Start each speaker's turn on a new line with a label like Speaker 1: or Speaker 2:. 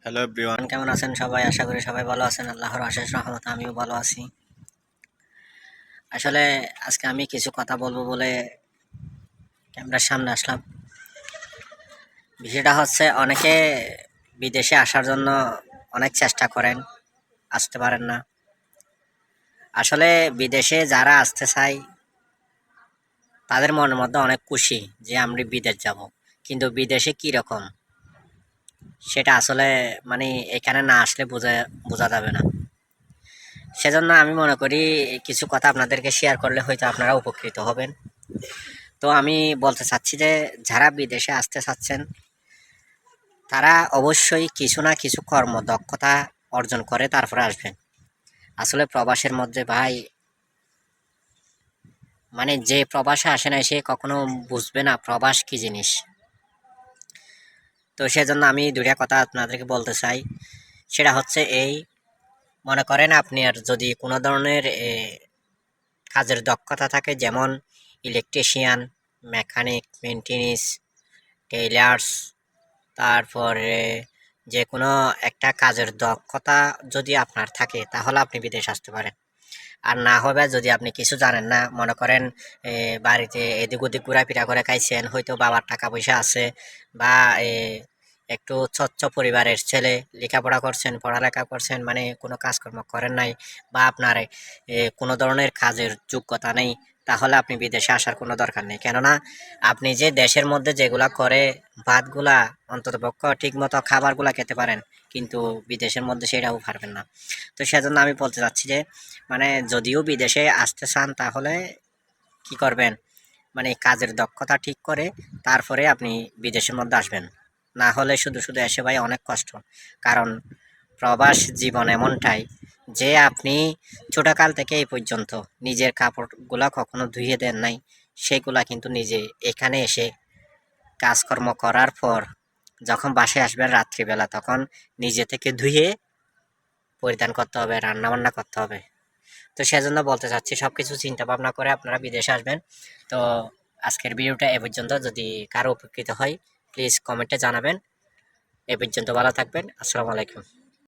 Speaker 1: Hello everyone,
Speaker 2: কেমন আছেন সবাই? আশা করি সবাই ভালো আছেন। আল্লাহর অশেষ রহমত আমিও ভালো আছি। আসলে আজকে আমি কিছু কথা বলবো বলে ক্যামেরার সামনে আসলাম। বিষয়টা হচ্ছে, অনেকে বিদেশে আসার জন্য অনেক চেষ্টা করেন, আসতে পারেন না। আসলে বিদেশে যারা আসতে চায় তাদের মনের মধ্যে অনেক খুশি যে আমরা বিদেশ যাব, কিন্তু বিদেশে কি রকম সেটা আসলে মানে এখানে না আসলে বোঝা বোঝা যাবে না। সেজন্য আমি মনে করি কিছু কথা আপনাদেরকে শেয়ার করলে হয়তো আপনারা উপকৃত হবেন। তো আমি বলতে চাচ্ছি যে যারা বিদেশে আসতে চাচ্ছেন তারা অবশ্যই কিছু না কিছু কর্মদক্ষতা অর্জন করে তারপরে আসবেন। আসলে প্রবাসের মধ্যে ভাই, মানে যে প্রবাসে আসে না সে কখনো বুঝবে না প্রবাস কি জিনিস। তো সেজন্য আমি দুইটা কথা আপনাদেরকে বলতে চাই। সেটা হচ্ছে এই, মনে করেন আপনি আর যদি কোনো ধরনের কাজের দক্ষতা থাকে, যেমন ইলেকট্রিশিয়ান, মেকানিক, মেনটেনেন্স, টেইলার্স, তারপরে যে কোনো একটা কাজের দক্ষতা যদি আপনার থাকে তাহলে আপনি বিদেশ আসতে পারেন। আর না হবে যদি আপনি কিছু জানেন না, মনে করেন বাড়িতে এদিক ওদিক ঘোরাফেরা করে খাইছেন, হয়তো বাবার টাকা পয়সা আছে, বা একটু স্বচ্ছ পরিবারের ছেলে, লেখাপড়া করছেন, পড়ালেখা করছেন, মানে কোনো কাজকর্ম করেন নাই, বা আপনার কোনো ধরনের কাজের যোগ্যতা নেই, তাহলে আপনি বিদেশে আসার কোনো দরকার নেই। কেননা আপনি যে দেশের মধ্যে যেগুলা করে ভাতগুলা অন্ততপক্ষ ঠিক মতো খাবারগুলা খেতে পারেন, কিন্তু বিদেশের মধ্যে সেটাও পারবেন না। তো সেজন্য আমি বলতে চাচ্ছি যে মানে যদিও বিদেশে আসতে চান তাহলে কি করবেন, মানে কাজের দক্ষতা ঠিক করে তারপরে আপনি বিদেশের মধ্যে আসবেন। না হলে শুধু শুধু এসে ভাই অনেক কষ্ট। কারণ প্রবাস জীবন এমনটাই যে আপনি ছোটকাল থেকে এই পর্যন্ত নিজের কাপড়গুলা কখনো ধুয়ে দেন নাই, সেগুলা কিন্তু নিজে এখানে এসে কাজকর্ম করার পর যখন বাসায় আসবেন রাত্রিবেলা, তখন নিজে থেকে ধুয়ে পরিধান করতে হবে, রান্না বান্না করতে হবে। তো সেজন্য বলতে চাচ্ছি সবকিছু চিন্তা ভাবনা করে আপনারা বিদেশে আসবেন। তো আজকের ভিডিওটা এ পর্যন্ত। যদি কারো উপকৃত হয় প্লিজ কমেন্টে জানাবেন। এ পর্যন্ত ভালো থাকবেন। আসসালামু আলাইকুম।